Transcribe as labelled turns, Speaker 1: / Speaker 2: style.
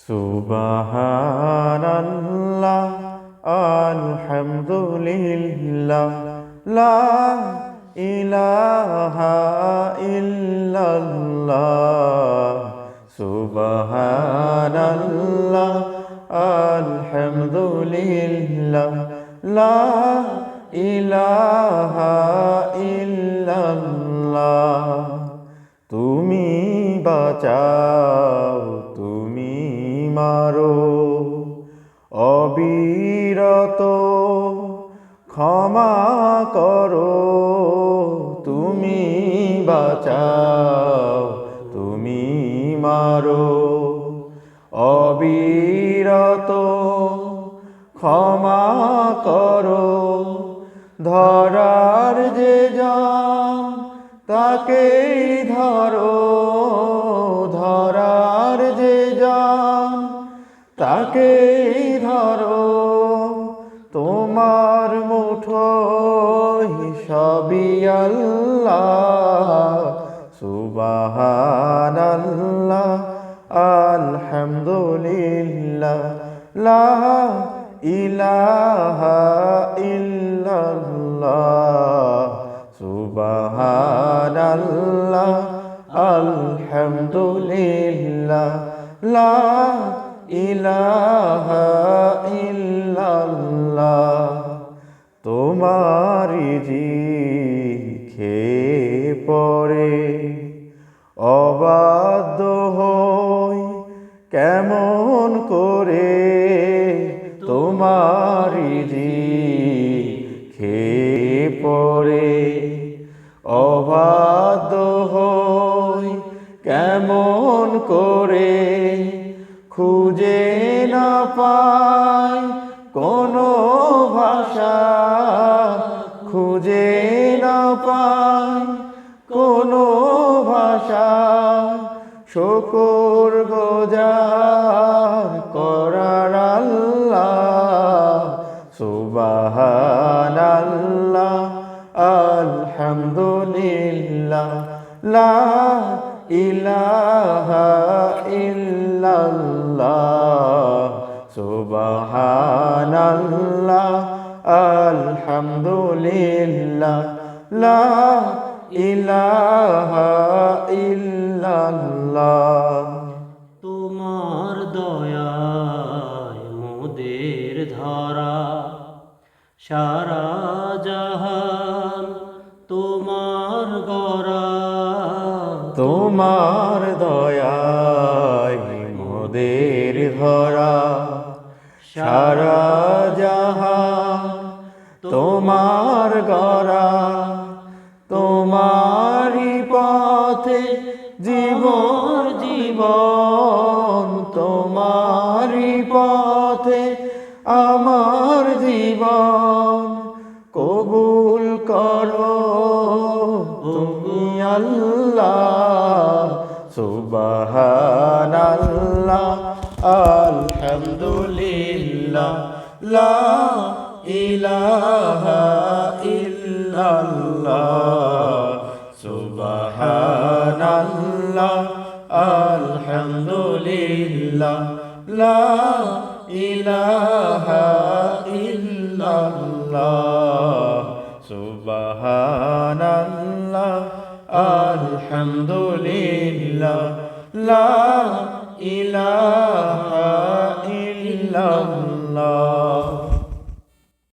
Speaker 1: সুবহানাল্লাহ আলহামদুলিল্লাহ লা ইলাহা ইল্লাল্লাহ সুবহানাল্লাহ আলহামদুলিল্লাহ লা ইলাহা ইল্লাল্লাহ। তুমি বাঁচাও, তুমি মারো, অবিরত ক্ষমা করো। তুমি বাঁচাও, তুমি মারো, অবিরত ক্ষমা করো। ধরার যে জন তাকেই ধরো, ধরার যে জন তাকেই ধরো। তোমার মুঠোয় সবই আল্লাহ। সুবহানাল্লাহ আলহামদুলিল্লাহ লা ইলাহা ইল্লাল্লাহ সুবহানাল্লাহ আলহামদুলিল্লাহ লা ইলাহা ইল্লাল্লাহ। তোমারি খেয়ে পড়ে অবাধ্য হই কেমন করে। তোমারি খেয়ে পড়ে অবাধ্য হই কেমন করে। খুঁজে না পাই কোনো ভাষা, খুঁজে না পাই কোনো ভাষা। শুকর গুজার করার আল্লাহ। সুবহানাল্লাহ আলহামদুলিল্লাহ লা ইলাহা ইল্লাল্লাহ সুবহানাল্লাহ আলহামদুলিল্লাহ লা ইলাহা ইল্লাল্লাহ।
Speaker 2: তোমার দয়ায় মোদের ধরা সারা জাহান তোমার গড়া।
Speaker 1: তোমার দয়ায় মোদের ধরা সারা জাহান তোমার গড়া। তোমারি পথে জীবন জীবন, তোমারি পথে আমার জীবন। কবুল করো তুমি আল্লাহ। সুবহানাল্লাহ আলহামদুলিল্লাহ লা ইলাহা ইল্লাল্লাহ সুবহানাল্লাহ আলহামদুলিল্লাহ লা ইলাহা ইল্লাল্লাহ সুবহানাল্লাহ আলহামদুলিল্লাহ লা ইলাহা ইল্লাল্লাহ।